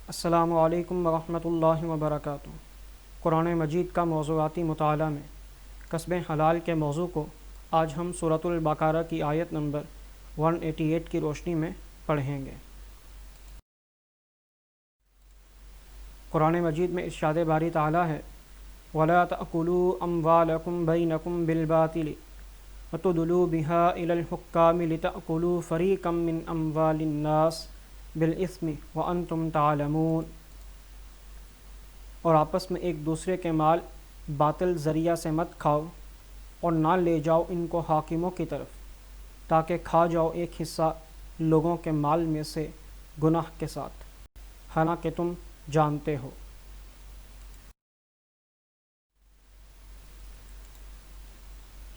السلام علیکم ورحمۃ اللہ وبرکاتہ۔ قرآن مجید کا موضوعاتی مطالعہ میں کسب حلال کے موضوع کو آج ہم سورۃ البقرہ کی آیت نمبر 188 کی روشنی میں پڑھیں گے۔ قرآن مجید میں ارشاد باری تعالیٰ ہے وَلَا تَأْكُلُوا أَمْوَالَكُمْ بَيْنَكُمْ بِالْبَاطِلِ وَتُدْلُوا بِهَا إِلَى الْحُكَّامِ لِتَأْكُلُوا فَرِيقًا مِّنْ أَمْوَالِ النَّاسِ بالاسم وانتم تعلمون، اور آپس میں ایک دوسرے کے مال باطل ذریعہ سے مت کھاؤ اور نہ لے جاؤ ان کو حاکموں کی طرف تاکہ کھا جاؤ ایک حصہ لوگوں کے مال میں سے گناہ کے ساتھ، حالانکہ تم جانتے ہو۔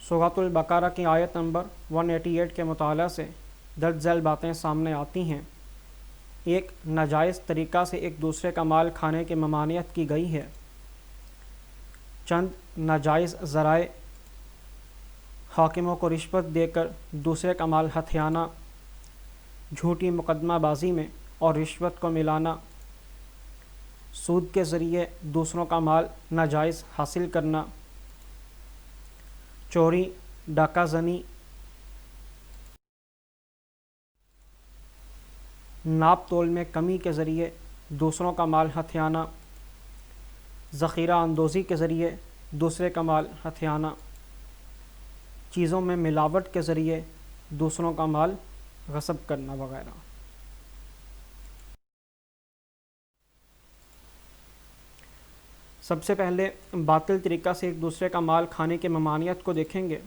سورۃ البقرہ کی آیت نمبر 188 کے مطالعہ سے درج ذیل باتیں سامنے آتی ہیں۔ ایک ناجائز طریقہ سے ایک دوسرے کا مال کھانے کی ممانعت کی گئی ہے۔ چند ناجائز ذرائع: حاکموں کو رشوت دے کر دوسرے کا مال ہتھیانا، جھوٹی مقدمہ بازی میں اور رشوت کو ملانا، سود کے ذریعے دوسروں کا مال ناجائز حاصل کرنا، چوری، ڈاکہ زنی، ناپ تول میں کمی کے ذریعے دوسروں کا مال ہتھیانا، ذخیرہ اندوزی کے ذریعے دوسرے کا مال ہتھیانا، چیزوں میں ملاوٹ کے ذریعے دوسروں کا مال غصب کرنا وغیرہ۔ سب سے پہلے باطل طریقہ سے ایک دوسرے کا مال کھانے کی ممانعت کو دیکھیں گے۔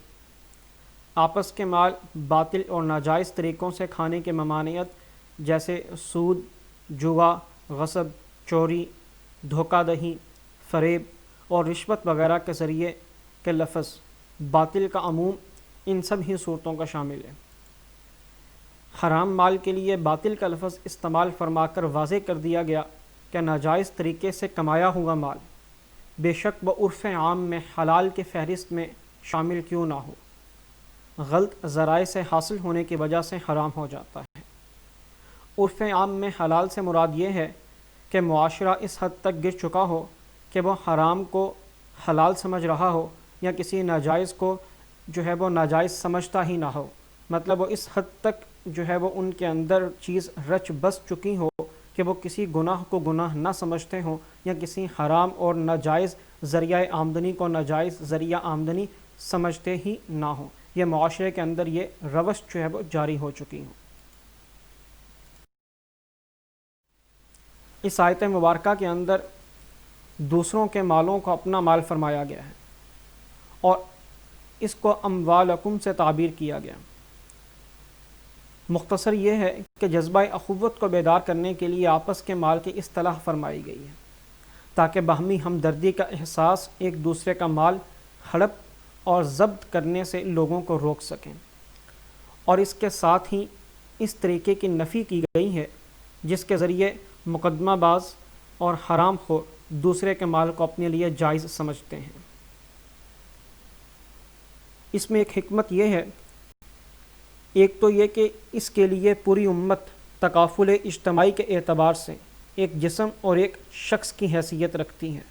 آپس کے مال باطل اور ناجائز طریقوں سے کھانے کی ممانعت جیسے سود، جوا، غصب، چوری، دھوکہ دہی، فریب اور رشوت وغیرہ کے ذریعے کے لفظ باطل کا عموم ان سب ہی صورتوں کا شامل ہے۔ حرام مال کے لیے باطل کا لفظ استعمال فرما کر واضح کر دیا گیا کہ ناجائز طریقے سے کمایا ہوا مال بے شک وہ عرف عام میں حلال کی فہرست میں شامل کیوں نہ ہو، غلط ذرائع سے حاصل ہونے کی وجہ سے حرام ہو جاتا ہے۔ عرف عام میں حلال سے مراد یہ ہے کہ معاشرہ اس حد تک گر چکا ہو کہ وہ حرام کو حلال سمجھ رہا ہو یا کسی ناجائز کو وہ ناجائز سمجھتا ہی نہ ہو، مطلب وہ اس حد تک وہ ان کے اندر چیز رچ بس چکی ہو کہ وہ کسی گناہ کو گناہ نہ سمجھتے ہوں یا کسی حرام اور ناجائز ذریعہ آمدنی کو ناجائز ذریعہ آمدنی سمجھتے ہی نہ ہوں، یہ معاشرے کے اندر یہ روش وہ جاری ہو چکی ہوں۔ اس آیت مبارکہ کے اندر دوسروں کے مالوں کو اپنا مال فرمایا گیا ہے اور اس کو اموالکم سے تعبیر کیا گیا۔ مختصر یہ ہے کہ جذبہ اخوت کو بیدار کرنے کے لیے آپس کے مال کی اصطلاح فرمائی گئی ہے تاکہ باہمی ہمدردی کا احساس ایک دوسرے کا مال ہڑپ اور ضبط کرنے سے لوگوں کو روک سکیں، اور اس کے ساتھ ہی اس طریقے کی نفی کی گئی ہے جس کے ذریعے مقدمہ باز اور حرام خور دوسرے کے مال کو اپنے لیے جائز سمجھتے ہیں۔ اس میں ایک حکمت یہ ہے، ایک تو یہ کہ اس کے لیے پوری امت تکافل اجتماعی کے اعتبار سے ایک جسم اور ایک شخص کی حیثیت رکھتی ہے،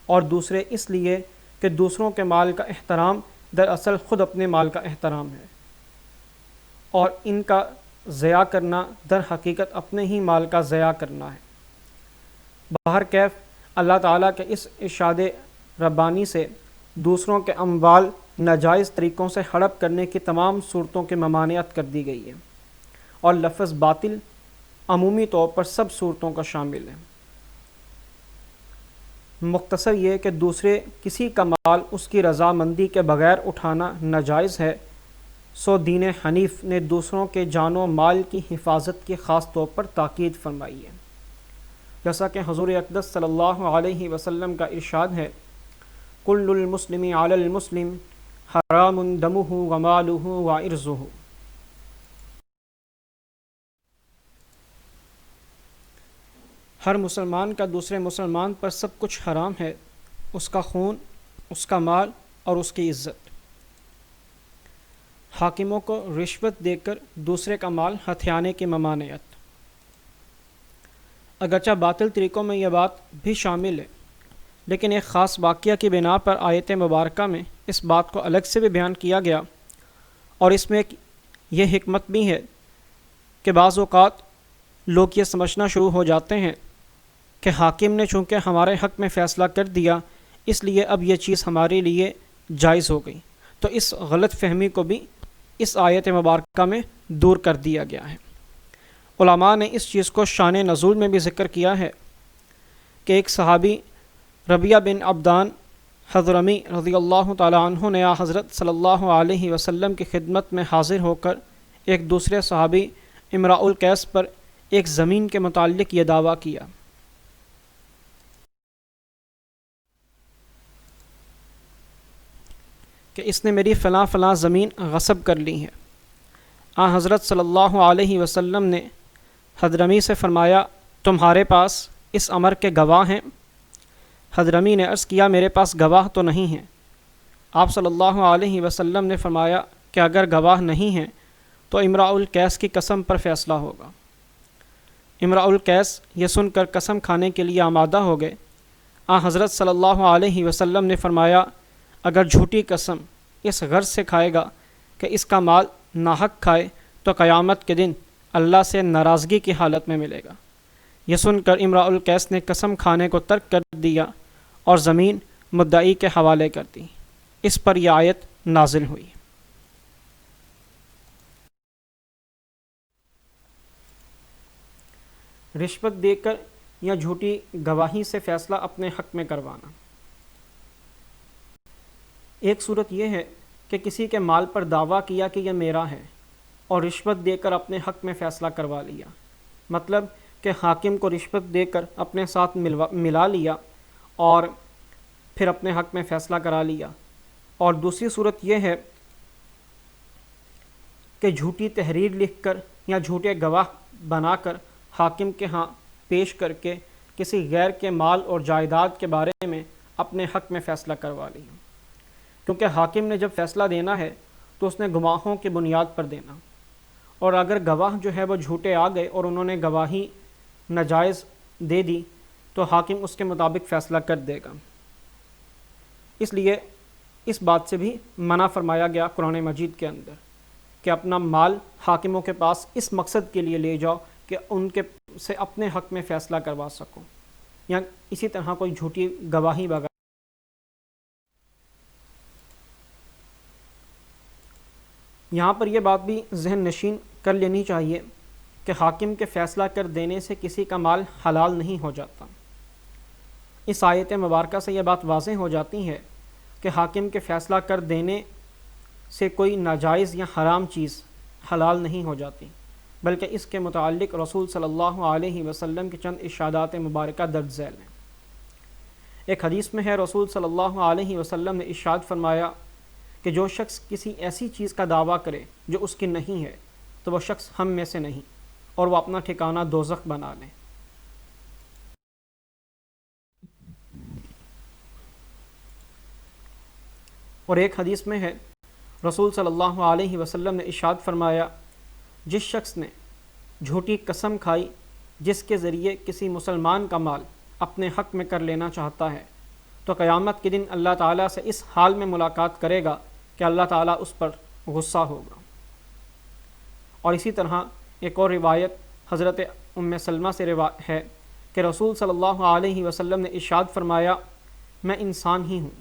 اور دوسرے اس لیے کہ دوسروں کے مال کا احترام دراصل خود اپنے مال کا احترام ہے، اور ان کا ضیاع کرنا در حقیقت اپنے ہی مال کا ضیاع کرنا ہے۔ بہرکیف اللہ تعالیٰ کے اس ارشاد ربانی سے دوسروں کے اموال ناجائز طریقوں سے ہڑپ کرنے کی تمام صورتوں کی ممانعت کر دی گئی ہے، اور لفظ باطل عمومی طور پر سب صورتوں کا شامل ہے۔ مختصر یہ کہ دوسرے کسی کا مال اس کی رضامندی کے بغیر اٹھانا ناجائز ہے، سو دین حنیف نے دوسروں کے جان و مال کی حفاظت کی خاص طور پر تاکید فرمائی ہے، جیسا کہ حضور اقدس صلی اللہ علیہ وسلم کا ارشاد ہے کل المسلم علی المسلم حرام دمہ ومالہ وعرضہ۔ ہر مسلمان کا دوسرے مسلمان پر سب کچھ حرام ہے، اس کا خون، اس کا مال اور اس کی عزت۔ حاکموں کو رشوت دے کر دوسرے کا مال ہتھیانے کی ممانعت۔ اگرچہ باطل طریقوں میں یہ بات بھی شامل ہے، لیکن ایک خاص واقعہ کی بنا پر آیت مبارکہ میں اس بات کو الگ سے بھی بیان کیا گیا، اور اس میں یہ حکمت بھی ہے کہ بعض اوقات لوگ یہ سمجھنا شروع ہو جاتے ہیں کہ حاکم نے چونکہ ہمارے حق میں فیصلہ کر دیا اس لیے اب یہ چیز ہمارے لیے جائز ہو گئی، تو اس غلط فہمی کو بھی اس آیت مبارکہ میں دور کر دیا گیا ہے۔ علماء نے اس چیز کو شان نزول میں بھی ذکر کیا ہے کہ ایک صحابی ربیعہ بن عبدان حضرمی رضی اللہ تعالیٰ عنہ نے حضرت صلی اللہ علیہ وسلم کی خدمت میں حاضر ہو کر ایک دوسرے صحابی امراء القیس پر ایک زمین کے متعلق یہ دعویٰ کیا کہ اس نے میری فلاں فلاں زمین غصب کر لی ہے۔ حضرت صلی اللہ علیہ وسلم نے حضرمی سے فرمایا تمہارے پاس اس امر کے گواہ ہیں؟ حضرمی نے عرض کیا میرے پاس گواہ تو نہیں ہیں۔ آپ صلی اللہ علیہ وسلم نے فرمایا کہ اگر گواہ نہیں ہیں تو امراء القیس کی قسم پر فیصلہ ہوگا۔ امراء القیس یہ سن کر قسم کھانے کے لیے آمادہ ہو گئے۔ حضرت صلی اللہ علیہ وسلم نے فرمایا اگر جھوٹی قسم اس غرض سے کھائے گا کہ اس کا مال ناحق کھائے تو قیامت کے دن اللہ سے ناراضگی کی حالت میں ملے گا۔ یہ سن کر امراء القیس نے قسم کھانے کو ترک کر دیا اور زمین مدعی کے حوالے کر دی۔ اس پر یہ آیت نازل ہوئی۔ رشوت دے کر یا جھوٹی گواہی سے فیصلہ اپنے حق میں کروانا۔ ایک صورت یہ ہے کہ کسی کے مال پر دعویٰ کیا کہ یہ میرا ہے اور رشوت دے کر اپنے حق میں فیصلہ کروا لیا، مطلب کہ حاکم کو رشوت دے کر اپنے ساتھ ملا لیا اور پھر اپنے حق میں فیصلہ کرا لیا۔ اور دوسری صورت یہ ہے کہ جھوٹی تحریر لکھ کر یا جھوٹے گواہ بنا کر حاکم کے ہاں پیش کر کے کسی غیر کے مال اور جائیداد کے بارے میں اپنے حق میں فیصلہ کروا لیا، کیونکہ حاکم نے جب فیصلہ دینا ہے تو اس نے گواہوں کی بنیاد پر دینا، اور اگر گواہ جو ہے وہ جھوٹے آ گئے اور انہوں نے گواہی ناجائز دے دی تو حاکم اس کے مطابق فیصلہ کر دے گا۔ اس لیے اس بات سے بھی منع فرمایا گیا قرآن مجید کے اندر کہ اپنا مال حاکموں کے پاس اس مقصد کے لیے لے جاؤ کہ ان کے سے اپنے حق میں فیصلہ کروا سکو، یا اسی طرح کوئی جھوٹی گواہی وغیرہ۔ یہاں پر یہ بات بھی ذہن نشین کر لینی چاہیے کہ حاکم کے فیصلہ کر دینے سے کسی کا مال حلال نہیں ہو جاتا۔ اس آیت مبارکہ سے یہ بات واضح ہو جاتی ہے کہ حاکم کے فیصلہ کر دینے سے کوئی ناجائز یا حرام چیز حلال نہیں ہو جاتی، بلکہ اس کے متعلق رسول صلی اللہ علیہ وسلم کی چند ارشادات مبارکہ درج ذیل ہیں۔ ایک حدیث میں ہے رسول صلی اللہ علیہ وسلم نے ارشاد فرمایا کہ جو شخص کسی ایسی چیز کا دعویٰ کرے جو اس کی نہیں ہے تو وہ شخص ہم میں سے نہیں، اور وہ اپنا ٹھکانہ دوزخ بنا لے۔ اور ایک حدیث میں ہے رسول صلی اللہ علیہ وسلم نے ارشاد فرمایا جس شخص نے جھوٹی قسم کھائی جس کے ذریعے کسی مسلمان کا مال اپنے حق میں کر لینا چاہتا ہے تو قیامت کے دن اللہ تعالیٰ سے اس حال میں ملاقات کرے گا کہ اللہ تعالیٰ اس پر غصہ ہوگا۔ اور اسی طرح ایک اور روایت حضرت ام سلمہ سے ہے کہ رسول صلی اللہ علیہ وسلم نے ارشاد فرمایا میں انسان ہی ہوں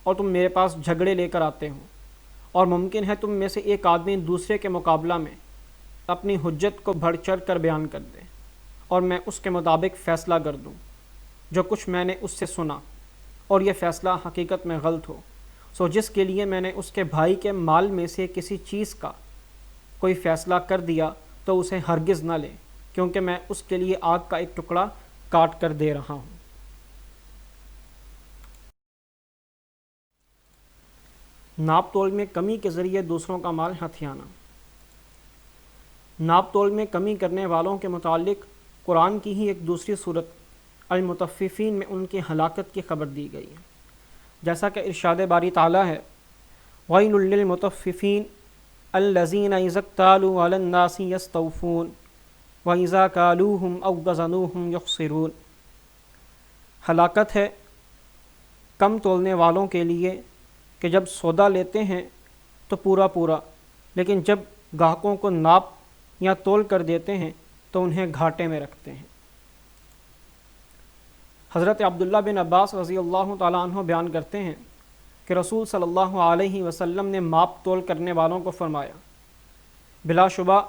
اور تم میرے پاس جھگڑے لے کر آتے ہو، اور ممکن ہے تم میں سے ایک آدمی دوسرے کے مقابلہ میں اپنی حجت کو بڑھ چڑھ کر بیان کر دے اور میں اس کے مطابق فیصلہ کر دوں جو کچھ میں نے اس سے سنا، اور یہ فیصلہ حقیقت میں غلط ہو، سو جس کے لیے میں نے اس کے بھائی کے مال میں سے کسی چیز کا کوئی فیصلہ کر دیا تو اسے ہرگز نہ لے، کیونکہ میں اس کے لیے آگ کا ایک ٹکڑا کاٹ کر دے رہا ہوں۔ ناپ تول میں کمی کے ذریعے دوسروں کا مال ہتھیانا۔ ناپ تول میں کمی کرنے والوں کے متعلق قرآن کی ہی ایک دوسری صورت المطففین میں ان کی ہلاکت کی خبر دی گئی ہے، جیسا کہ ارشاد باری تعالیٰ ہے وَيْلٌ لِّلْمُطَفِّفِينَ الَّذِينَ إِذَا اكْتَالُوا عَلَى النَّاسِ يَسْتَوْفُونَ وَإِذَا كَالُوهُمْ أَوْ وَزَنُوهُمْ يُخْسِرُونَ۔ ہلاکت ہے کم تولنے والوں کے لیے کہ جب سودا لیتے ہیں تو پورا پورا، لیکن جب گاہکوں کو ناپ یا تول کر دیتے ہیں تو انہیں گھاٹے میں رکھتے ہیں۔ حضرت عبداللہ بن عباس رضی اللہ تعالیٰ عنہ بیان کرتے ہیں کہ رسول صلی اللہ علیہ وسلم نے ماپ تول کرنے والوں کو فرمایا، بلا شبہ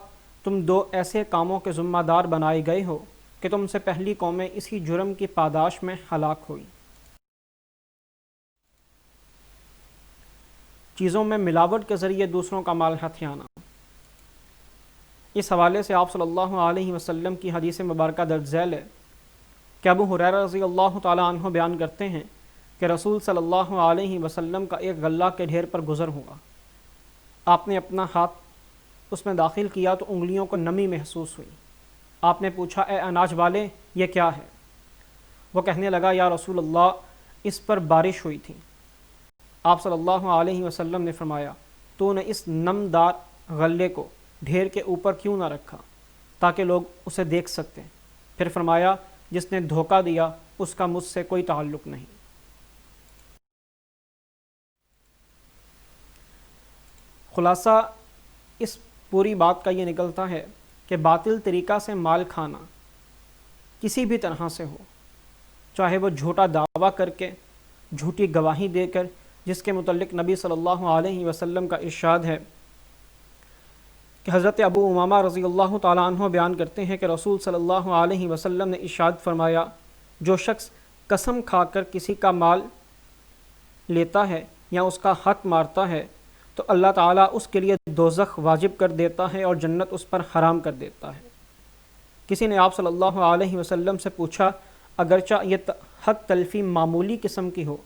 تم دو ایسے کاموں کے ذمہ دار بنائے گئے ہو کہ تم سے پہلی قومیں اسی جرم کی پاداش میں ہلاک ہوئی۔ چیزوں میں ملاوٹ کے ذریعے دوسروں کا مال ہتھیانا۔ اس حوالے سے آپ صلی اللہ علیہ وسلم کی حدیث مبارکہ درج ذیل ہے کہ ابو ہریرہ رضی اللہ تعالیٰ عنہ بیان کرتے ہیں کہ رسول صلی اللہ علیہ وسلم کا ایک غلہ کے ڈھیر پر گزر ہوا۔ آپ نے اپنا ہاتھ اس میں داخل کیا تو انگلیوں کو نمی محسوس ہوئی۔ آپ نے پوچھا، اے اناج والے، یہ کیا ہے؟ وہ کہنے لگا، یا رسول اللہ، اس پر بارش ہوئی تھی۔ آپ صلی اللہ علیہ وسلم نے فرمایا، تو نے اس نمدار غلے کو ڈھیر کے اوپر کیوں نہ رکھا تاکہ لوگ اسے دیکھ سکتے؟ پھر فرمایا، جس نے دھوکہ دیا اس کا مجھ سے کوئی تعلق نہیں۔ خلاصہ اس پوری بات کا یہ نکلتا ہے کہ باطل طریقہ سے مال کھانا کسی بھی طرح سے ہو، چاہے وہ جھوٹا دعویٰ کر کے، جھوٹی گواہی دے کر، جس کے متعلق نبی صلی اللہ علیہ وسلم کا ارشاد ہے کہ حضرت ابو امامہ رضی اللہ تعالیٰ عنہ بیان کرتے ہیں کہ رسول صلی اللہ علیہ وسلم نے ارشاد فرمایا، جو شخص قسم کھا کر کسی کا مال لیتا ہے یا اس کا حق مارتا ہے تو اللہ تعالیٰ اس کے لیے دوزخ واجب کر دیتا ہے اور جنت اس پر حرام کر دیتا ہے۔ کسی نے آپ صلی اللہ علیہ وسلم سے پوچھا، اگرچہ یہ حق تلفی معمولی قسم کی ہو،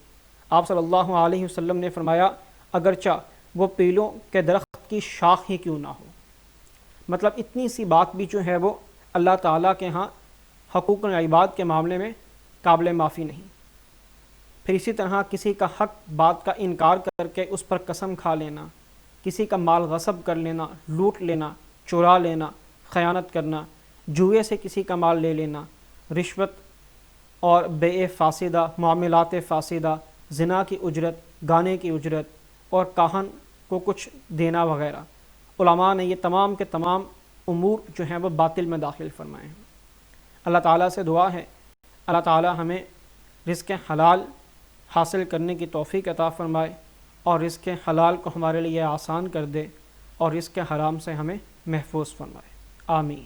آپ صلی اللہ علیہ وسلم نے فرمایا، اگرچہ وہ پیلوں کے درخت کی شاخ ہی کیوں نہ ہو۔ مطلب اتنی سی بات بھی جو ہے وہ اللہ تعالیٰ کے ہاں حقوق العباد کے معاملے میں قابل معافی نہیں۔ پھر اسی طرح کسی کا حق بات کا انکار کر کے اس پر قسم کھا لینا، کسی کا مال غصب کر لینا، لوٹ لینا، چرا لینا، خیانت کرنا، جوئے سے کسی کا مال لے لینا، رشوت اور بیع فاسدہ، معاملات فاسدہ، زنا کی اجرت، گانے کی اجرت اور کاہن کو کچھ دینا وغیرہ، علماء نے یہ تمام کے تمام امور جو ہیں وہ باطل میں داخل فرمائے ہیں۔ اللہ تعالیٰ سے دعا ہے اللہ تعالیٰ ہمیں رزق حلال حاصل کرنے کی توفیق عطا فرمائے اور رزق حلال کو ہمارے لیے آسان کر دے اور رزق حرام سے ہمیں محفوظ فرمائے۔ آمین۔